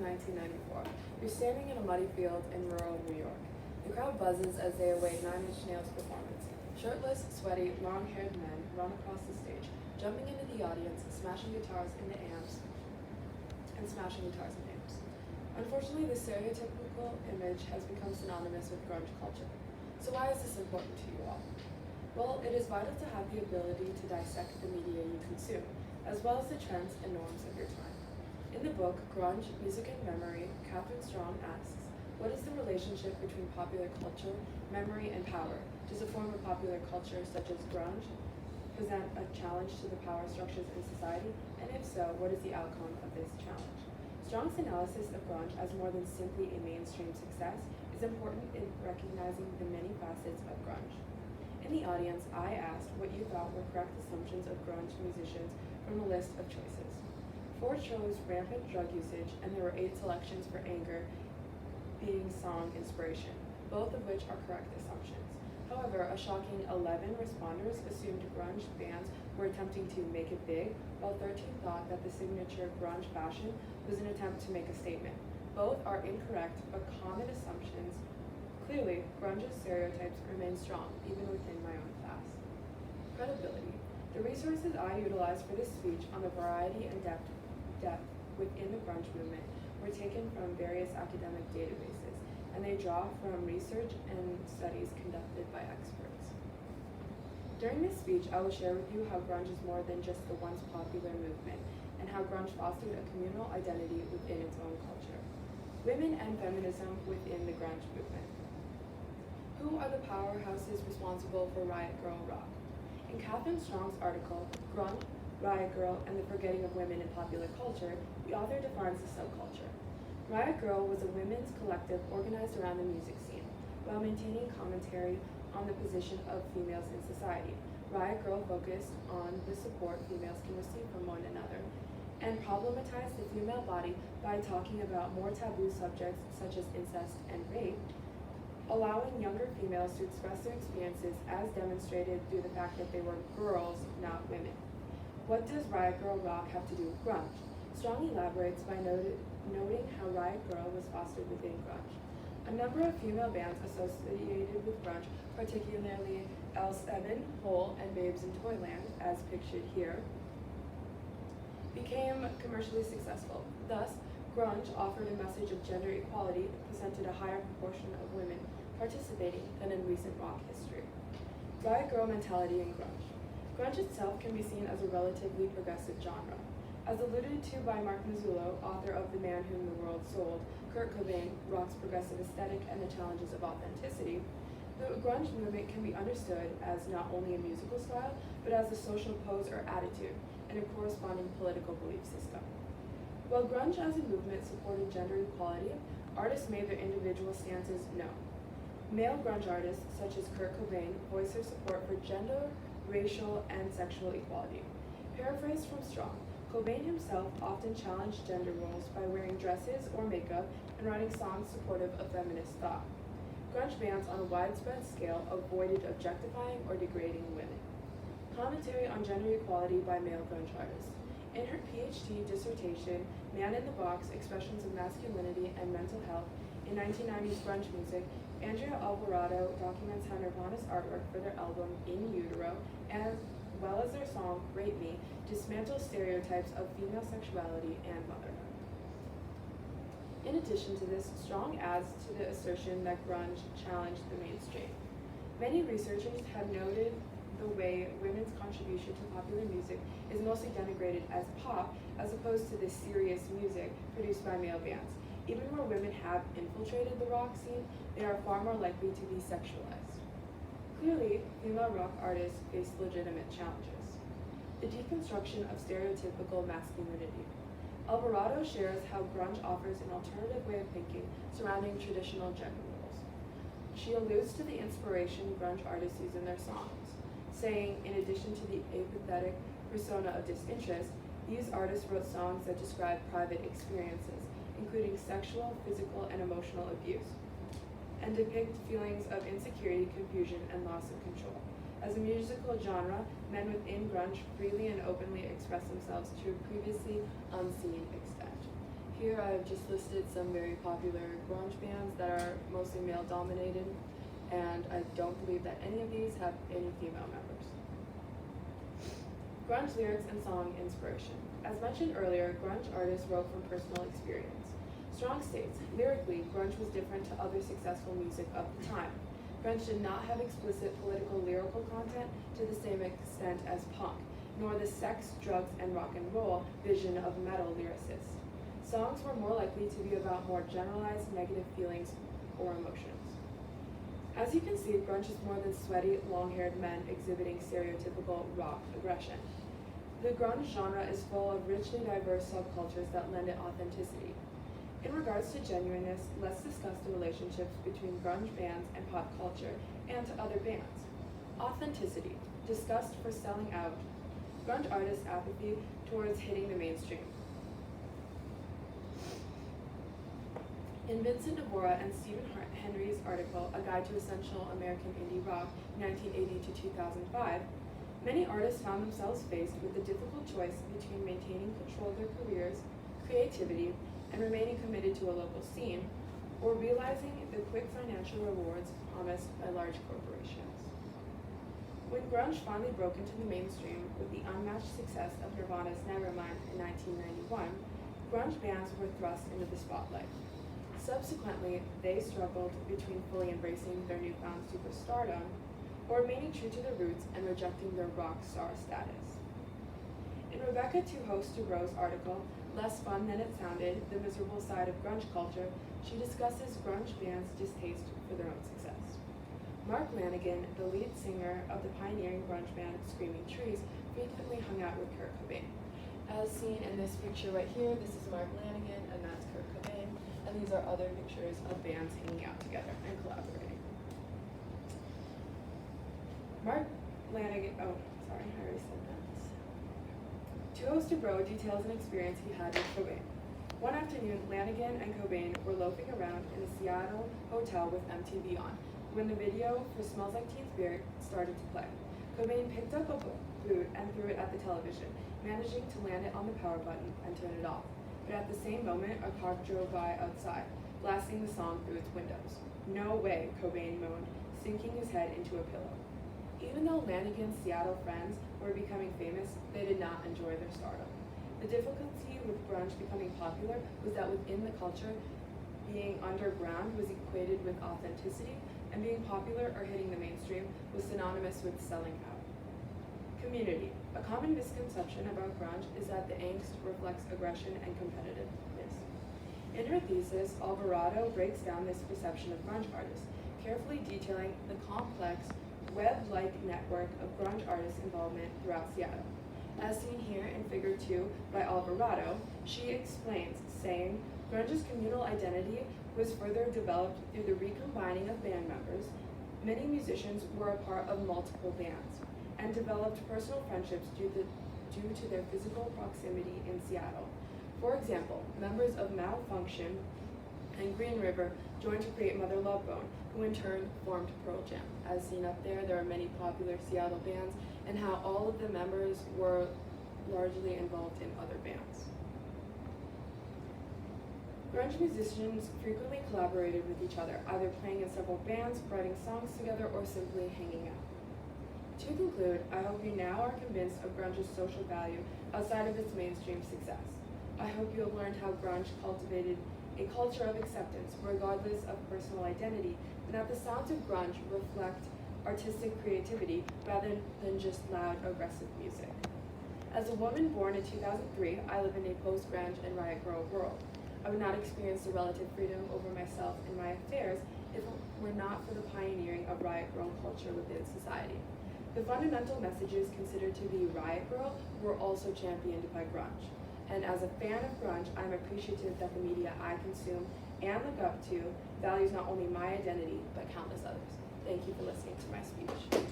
1994. You're standing in a muddy field in rural New York. The crowd buzzes as they await Nine Inch Nails' performance. Shirtless, sweaty, long-haired men run across the stage, jumping into the audience, smashing guitars into amps, and smashing guitars and amps. Unfortunately, the stereotypical image has become synonymous with grunge culture. So why is this important to you all? Well, it is vital to have the ability to dissect the media you consume, as well as the trends and norms of your time. In the book, Grunge, Music and Memory, Catherine Strong asks, what is the relationship between popular culture, memory, and power? Does a form of popular culture, such as grunge, present a challenge to the power structures in society? And if so, what is the outcome of this challenge? Strong's analysis of grunge as more than simply a mainstream success is important in recognizing the many facets of grunge. In the audience, I asked what you thought were correct assumptions of grunge musicians from a list of choices. 4 chose rampant drug usage, and there were 8 selections for anger being song inspiration, both of which are correct assumptions. However, a shocking 11 responders assumed grunge bands were attempting to make it big, while 13 thought that the signature grunge fashion was an attempt to make a statement. Both are incorrect, but common assumptions. Clearly, grunge's stereotypes remain strong, even within my own class. Credibility. The resources I utilized for this speech on the variety and depth within the grunge movement were taken from various academic databases, and they draw from research and studies conducted by experts. During this speech, I will share with you how grunge is more than just the once popular movement, and how grunge fostered a communal identity within its own culture. Women and feminism within the grunge movement. Who are the powerhouses responsible for Riot Grrrl rock? In Catherine Strong's article, Grunge, Riot Grrrl, and the Forgetting of Women in Popular Culture, the author defines the subculture. Riot Grrrl was a women's collective organized around the music scene, while maintaining commentary on the position of females in society. Riot Grrrl focused on the support females can receive from one another, and problematized the female body by talking about more taboo subjects such as incest and rape, allowing younger females to express their experiences as demonstrated through the fact that they were girls, not women. What does Riot Grrrl rock have to do with grunge? Strong elaborates by noting how Riot Grrrl was fostered within grunge. A number of female bands associated with grunge, particularly L7, Hole, and Babes in Toyland, as pictured here, became commercially successful. Thus, grunge offered a message of gender equality that presented a higher proportion of women participating than in recent rock history. Riot Grrrl mentality in grunge. Grunge itself can be seen as a relatively progressive genre. As alluded to by Mark Mazzullo, author of The Man Whom the World Sold, Kurt Cobain, rock's progressive aesthetic and the challenges of authenticity, the grunge movement can be understood as not only a musical style, but as a social pose or attitude, and a corresponding political belief system. While grunge as a movement supported gender equality, artists made their individual stances known. Male grunge artists, such as Kurt Cobain, voiced their support for gender, racial, and sexual equality. Paraphrased from Strong, Cobain himself often challenged gender roles by wearing dresses or makeup and writing songs supportive of feminist thought. Grunge bands on a widespread scale avoided objectifying or degrading women. Commentary on gender equality by male grunge artists. In her PhD dissertation, Man in the Box, Expressions of Masculinity and Mental Health, in 1990s grunge music, Andrea Alvarado documents how Nirvana's artwork for their album In Utero, as well as their song Rape Me, dismantles stereotypes of female sexuality and motherhood. In addition to this, Strong adds to the assertion that grunge challenged the mainstream. Many researchers have noted the way women's contribution to popular music is mostly denigrated as pop, as opposed to the serious music produced by male bands. Even where women have infiltrated the rock scene, they are far more likely to be sexualized. Clearly, female rock artists face legitimate challenges. The deconstruction of stereotypical masculinity. Alvarado shares how grunge offers an alternative way of thinking surrounding traditional gender roles. She alludes to the inspiration grunge artists use in their songs, saying, in addition to the apathetic persona of disinterest, these artists wrote songs that describe private experiences, including sexual, physical, and emotional abuse, and depict feelings of insecurity, confusion, and loss of control. As a musical genre, men within grunge freely and openly express themselves to a previously unseen extent. Here I've just listed some very popular grunge bands that are mostly male dominated, and I don't believe that any of these have any female members. Grunge lyrics and song inspiration. As mentioned earlier, grunge artists wrote from personal experience. Strong states, lyrically, grunge was different to other successful music of the time. Grunge did not have explicit political lyrical content to the same extent as punk, nor the sex, drugs, and rock and roll vision of metal lyricists. Songs were more likely to be about more generalized negative feelings or emotions. As you can see, grunge is more than sweaty, long-haired men exhibiting stereotypical rock aggression. The grunge genre is full of richly diverse subcultures that lend it authenticity. In regards to genuineness, let's discuss the relationships between grunge bands and pop culture and to other bands. Authenticity, disgust for selling out. Grunge artists' apathy towards hitting the mainstream. In Vincent Devora and Stephen Henry's article, A Guide to Essential American Indie Rock, 1980 to 2005, many artists found themselves faced with the difficult choice between maintaining control of their careers, creativity, and remaining committed to a local scene, or realizing the quick financial rewards promised by large corporations. When grunge finally broke into the mainstream with the unmatched success of Nirvana's Nevermind in 1991, grunge bands were thrust into the spotlight. Subsequently, they struggled between fully embracing their newfound superstardom or remaining true to their roots and rejecting their rock star status. In Rebecca Tuhoe-Sturo's article, Less Fun Than It Sounded, The Miserable Side of Grunge Culture, she discusses grunge bands' distaste for their own success. Mark Lanegan, the lead singer of the pioneering grunge band Screaming Trees, frequently hung out with Kurt Cobain. As seen in this picture right here, this is Mark Lanegan and that's Kurt Cobain, and these are other pictures of bands hanging out together and collaborating. Mark Lanegan, I already said that. Tuhoe-Stubro details an experience he had with Cobain. One afternoon, Lanegan and Cobain were loafing around in a Seattle hotel with MTV on, when the video for Smells Like Teen Spirit started to play. Cobain picked up a boot and threw it at the television, managing to land it on the power button and turn it off. But at the same moment, a car drove by outside, blasting the song through its windows. "No way," Cobain moaned, sinking his head into a pillow. Even though Lanegan's Seattle friends were becoming famous, they did not enjoy their stardom. The difficulty with grunge becoming popular was that within the culture, being underground was equated with authenticity, and being popular or hitting the mainstream was synonymous with selling out. Community. A common misconception about grunge is that the angst reflects aggression and competitiveness. In her thesis, Alvarado breaks down this perception of grunge artists, carefully detailing the complex, web-like network of grunge artist involvement throughout Seattle. As seen here in Figure 2 by Alvarado, she explains, saying, grunge's communal identity was further developed through the recombining of band members. Many musicians were a part of multiple bands and developed personal friendships due to their physical proximity in Seattle. For example, members of Malfunction and Green River joined to create Mother Love Bone, who in turn formed Pearl Jam. As seen up there are many popular Seattle bands and how all of the members were largely involved in other bands. Grunge musicians frequently collaborated with each other, either playing in several bands, writing songs together, or simply hanging out. To conclude, I hope you now are convinced of grunge's social value outside of its mainstream success. I hope you have learned how grunge cultivated a culture of acceptance, regardless of personal identity, and that the sounds of grunge reflect artistic creativity rather than just loud, aggressive music. As a woman born in 2003, I live in a post-grunge and riot girl world. I would not experience the relative freedom over myself and my affairs if it were not for the pioneering of riot girl culture within society. The fundamental messages considered to be riot girl were also championed by grunge. And as a fan of grunge, I'm appreciative that the media I consume and look up to values not only my identity, but countless others. Thank you for listening to my speech.